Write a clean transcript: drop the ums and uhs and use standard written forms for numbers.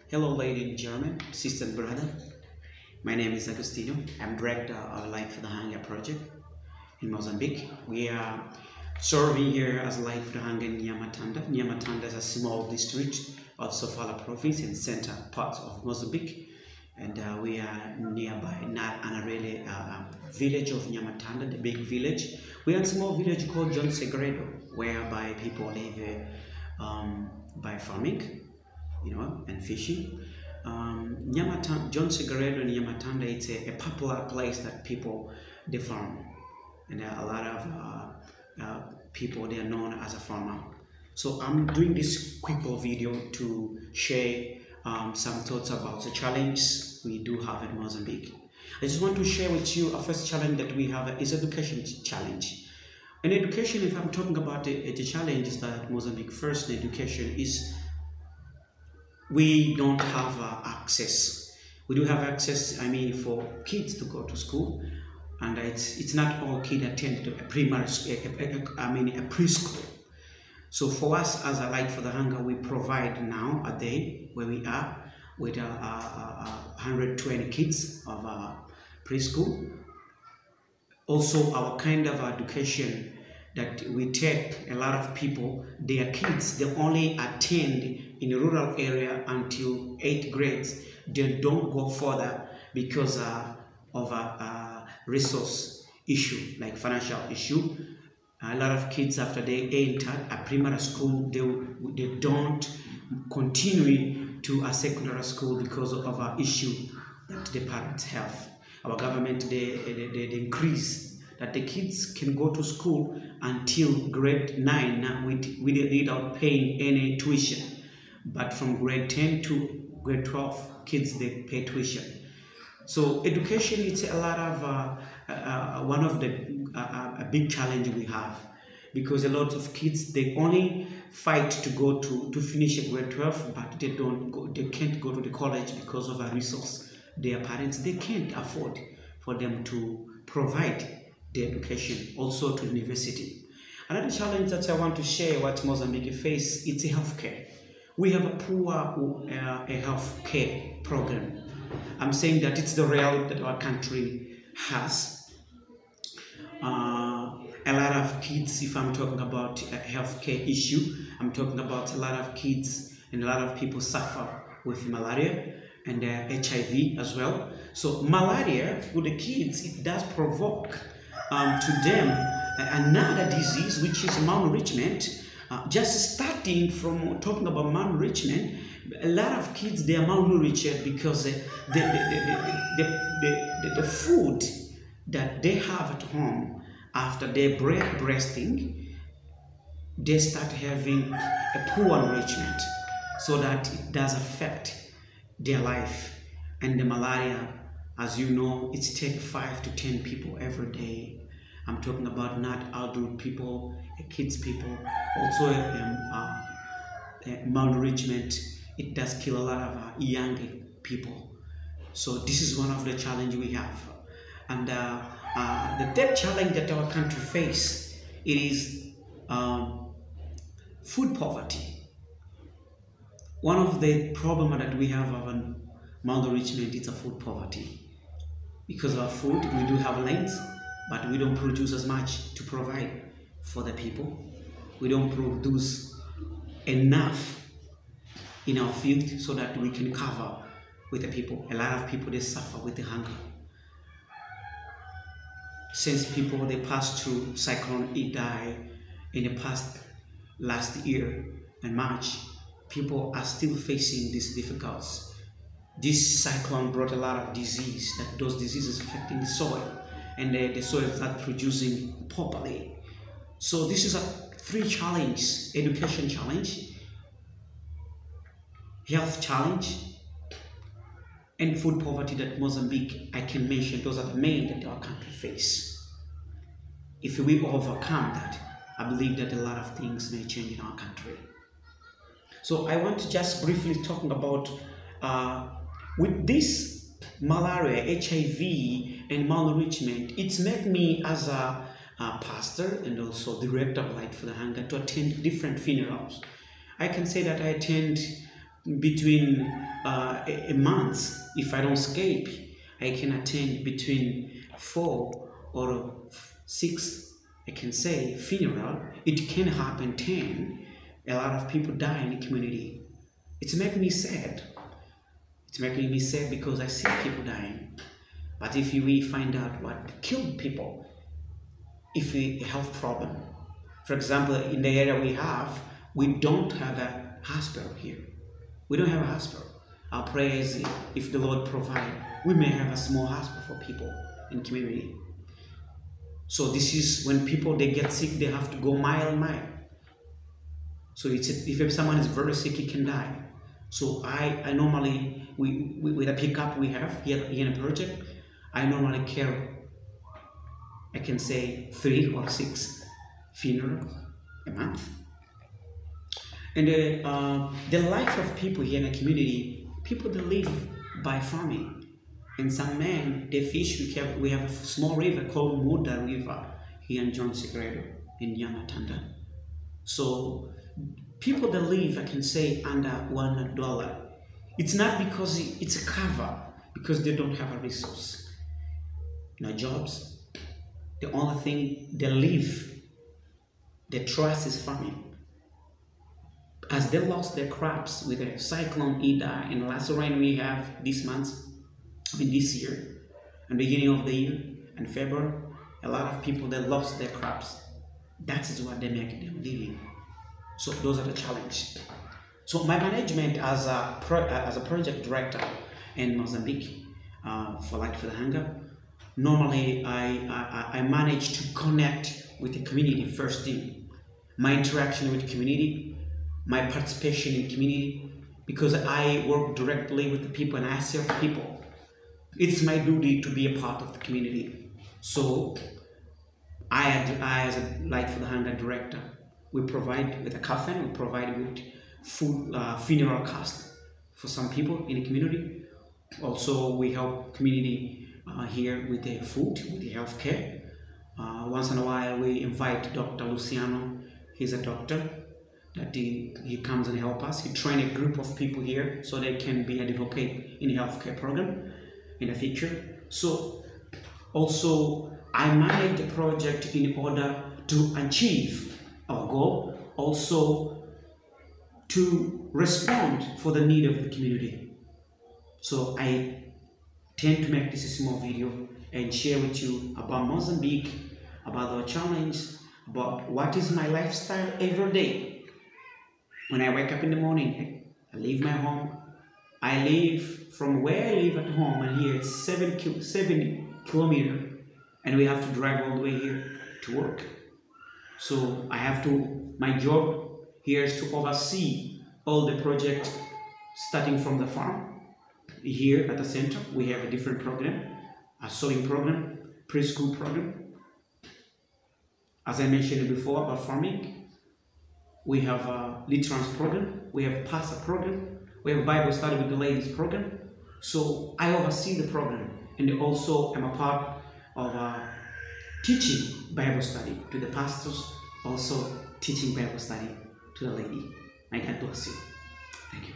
Hello, ladies and gentlemen, sister and brother. My name is Agostinho. I'm director of Light for the Hunger project in Mozambique. We are serving here as Light for the Hunger in Nyamatanda. Nyamatanda is a small district of Sofala province in center part of Mozambique. And we are nearby Nanarele village of Nyamatanda, the big village. We are a small village called John Segredo, whereby people live by farming, and fishing. John Segredo in Nyamatanda, it's a popular place that people, they farm. And there are a lot of people, they are known as a farmer. So I'm doing this quick video to share some thoughts about the challenges we do have in Mozambique. I just want to share with you a first challenge that we have is education challenge. In education, if I'm talking about the challenge is that Mozambique first in education is we don't have access. We do have access, for kids to go to school, and it's not all kids attend to a primary school, a preschool. So for us as a Light for the Hunger, we provide now a day where we are with 120 kids of preschool. Also, our kind of education that we take, a lot of people, their kids, they only attend in a rural area until 8th grade. They don't go further because of a resource issue, like financial issue. A lot of kids, after they enter a primary school, they don't continue to a secondary school because of an issue that the parents have. Our government, they increase that the kids can go to school until grade 9 without paying any tuition. But from grade 10 to grade 12, kids, they pay tuition. So education is a lot of one of the a big challenge we have, because a lot of kids, they only fight to go to finish a grade 12, but they can't go to the college because of a resource. Their parents, they can't afford for them to provide the education also to university. Another challenge that I want to share what Mozambique face, it's healthcare. We have a poor healthcare program. I'm saying that it's the reality that our country has. A lot of kids, if I'm talking about a healthcare issue, I'm talking about a lot of kids and a lot of people suffer with malaria and HIV as well. So malaria with the kids, it does provoke to them another disease, which is malnourishment. Just starting from talking about malnourishment, a lot of kids, they are malnourished because the food that they have at home after their breasting, they start having a poor nourishment, so that it does affect their life. And the malaria, as you know, it takes 5 to 10 people every day. I'm talking about not adult people, kids people. Also, malnourishment, it does kill a lot of young people. So this is one of the challenges we have. And the third challenge that our country faces, it is food poverty. One of the problems that we have of malnourishment is food poverty. Because of food, we do have lands, but we don't produce as much to provide for the people. We don't produce enough in our field so that we can cover with the people. A lot of people, they suffer with the hunger. Since people, they pass through Cyclone Idai in the last year in March, people are still facing these difficulties. This cyclone brought a lot of disease, that those diseases affecting the soil, and the soil start producing properly. So this is a 3 challenges: education challenge, health challenge, and food poverty that Mozambique, I can mention. Those are the main that our country face. If we overcome that, I believe that a lot of things may change in our country. So I want to just briefly talk about with this malaria, HIV, and malnourishment, it's made me as a pastor and also director of Light for the Hunger to attend different funerals. I can say that I attend between a month. If I don't escape, I can attend between 4 or 6, I can say, funeral. It can happen 10. A lot of people die in the community. It's making me sad. It's making me sad because I see people dying. But if we find out what killed people, if we have problem, for example, in the area we don't have a hospital here. We don't have a hospital. Our prayer is, if the Lord provide, we may have a small hospital for people in community. So this is when people, they get sick, they have to go mile. So if someone is very sick, he can die. So I normally, with a pickup we have here in a project, I normally care, I can say 3 or 6 funerals a month. And the life of people here in the community, people that live by farming. And some men, they fish. We have a small river called Muda River here in John Segredo in Yamatanda. So people that live, I can say, under $1. It's not because it's a cover, because they don't have a resource. No jobs. The only thing they live, their trust is farming. As they lost their crops with the cyclone Ida and last rain we have this month, this year, and beginning of the year, and February, a lot of people that lost their crops. That is what they make them living. So those are the challenges. So my management as a project director in Mozambique for Light for the Hunger, normally I manage to connect with the community first thing. My interaction with the community, my participation in community, because I work directly with the people and I serve people. It's my duty to be a part of the community. So I as a Light for the Hunger director, we provide with a coffin, we provide with food, funeral cost for some people in the community. Also, we help community here with the food, with the health care. Once in a while, we invite Dr. Luciano. He's a doctor that he comes and help us. He train a group of people here so they can be advocate in the healthcare program in the future. So also I manage the project in order to achieve our goal, also to respond for the need of the community. So I tend to make this a small video and share with you about Mozambique, about our challenge, about what is my lifestyle every day. When I wake up in the morning, I leave my home. I leave from where I live at home, and here it's 7 kilometers, and we have to drive all the way here to work. So I have to, my job here is to oversee all the projects starting from the farm. Here at the center, we have a different program, a sewing program, preschool program. As I mentioned before about farming, we have a literance program, we have a PASA program, we have Bible study with the ladies program. So I oversee the program, and also am a part of teaching Bible study to the pastors, also teaching Bible study to the lady. May God bless you. Thank you.